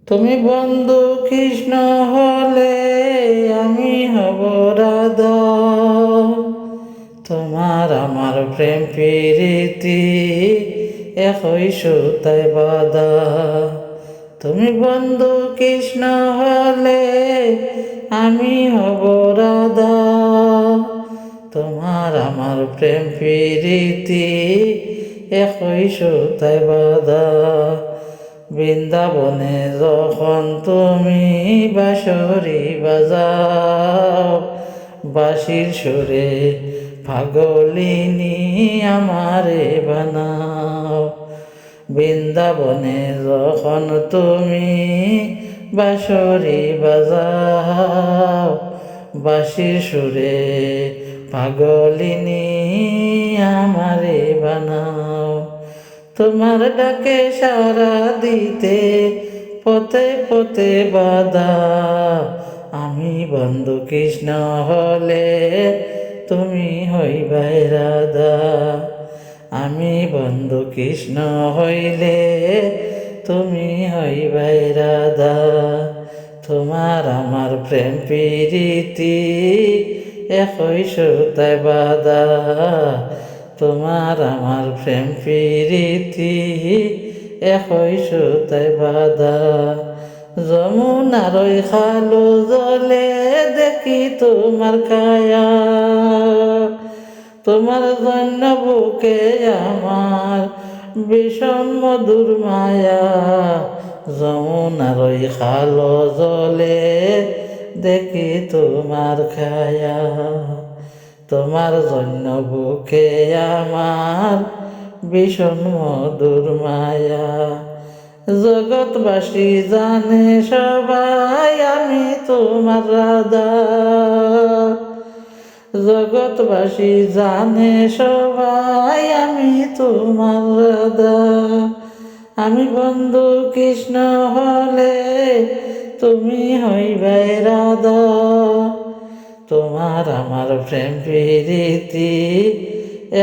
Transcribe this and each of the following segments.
তুমি বন্ধু কৃষ্ণ হলে আমি হব রাধা। তোমার আমার প্রেম প্রীতি একই সুতায় বাঁধা। তুমি বন্ধু কৃষ্ণ হলে আমি হব রাধা। তোমার আমার প্রেম প্রীতি একই সুতায় বাঁধা। বৃন্দাবনে যখন তুমি বাঁশরি বাজাও, বাঁশির সুরে পাগলিনী আমারে বানাও। বৃন্দাবনে যখন তুমি বাঁশরি বাজাও, বাঁশির সুরে পাগলিনী আমারে বানাও। তোমার ডাকে সারা দিতে পথে পথে বাধা। আমি বন্ধু কৃষ্ণ হলে তুমি হইবাই রাধা। আমি বন্ধু কৃষ্ণ হইলে তুমি হইবাই রাধা। তোমার আমার প্রেম প্রীতি একই সুতায় বাঁধা। তোমার আমার প্রেম প্রীতি একই সুতায় বাঁধা। যমুনার ওই খালো জলে দেখি তোমার কায়া, তোমার জন্য বুকে আমার ভীষণ মধুর মায়া। যমুনার ওই খালো জলে দেখি তোমার খায়া, তোমার জন্য বুকে আমার ভীষণ মধুর মায়া। জগৎবাসী জানে সবাই আমি তোমার রাধা। জগৎবাসী জানে সবাই আমি তোমার রাধা। আমি বন্ধু কৃষ্ণ হলে তুমি হইবাই রাধা। তোমার আমার প্রেম প্রীতি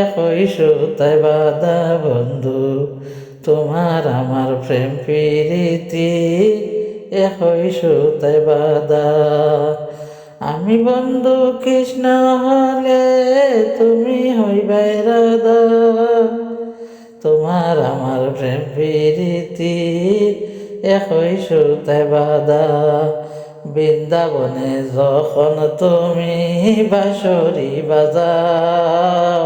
একই সুতায় বাঁধা বন্ধু। তোমার আমার প্রেম প্রীতি একই সুতায় বাঁধা। আমি বন্ধু কৃষ্ণ হলে তুমি হইবাই রাধা। তোমার আমার প্রেম প্রীতি একই সুতায় বাঁধা। বৃন্দাবনে যখন তুমি বাঁশরি বাজাও,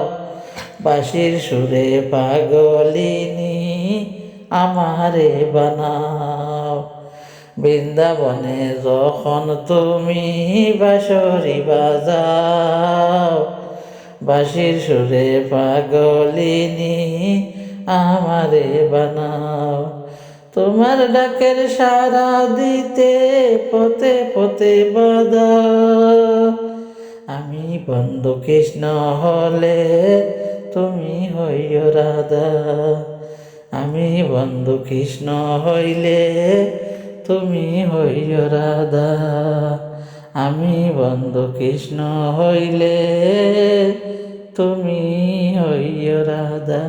বাঁশির সুরে পাগলিনী আমারে বানাও। বৃন্দাবনে যখন তুমি বাঁশরি বাজাও, বাঁশির সুরে পাগলিনী আমারে বানাও। তোমার ডাকের সারা দিতে পথে পথে বাধা। আমি বন্ধু কৃষ্ণ হলে তুমি হইও রাধা। আমি বন্ধু কৃষ্ণ হইলে তুমি হইও রাধা। আমি বন্ধু কৃষ্ণ হইলে তুমি হইও রাধা।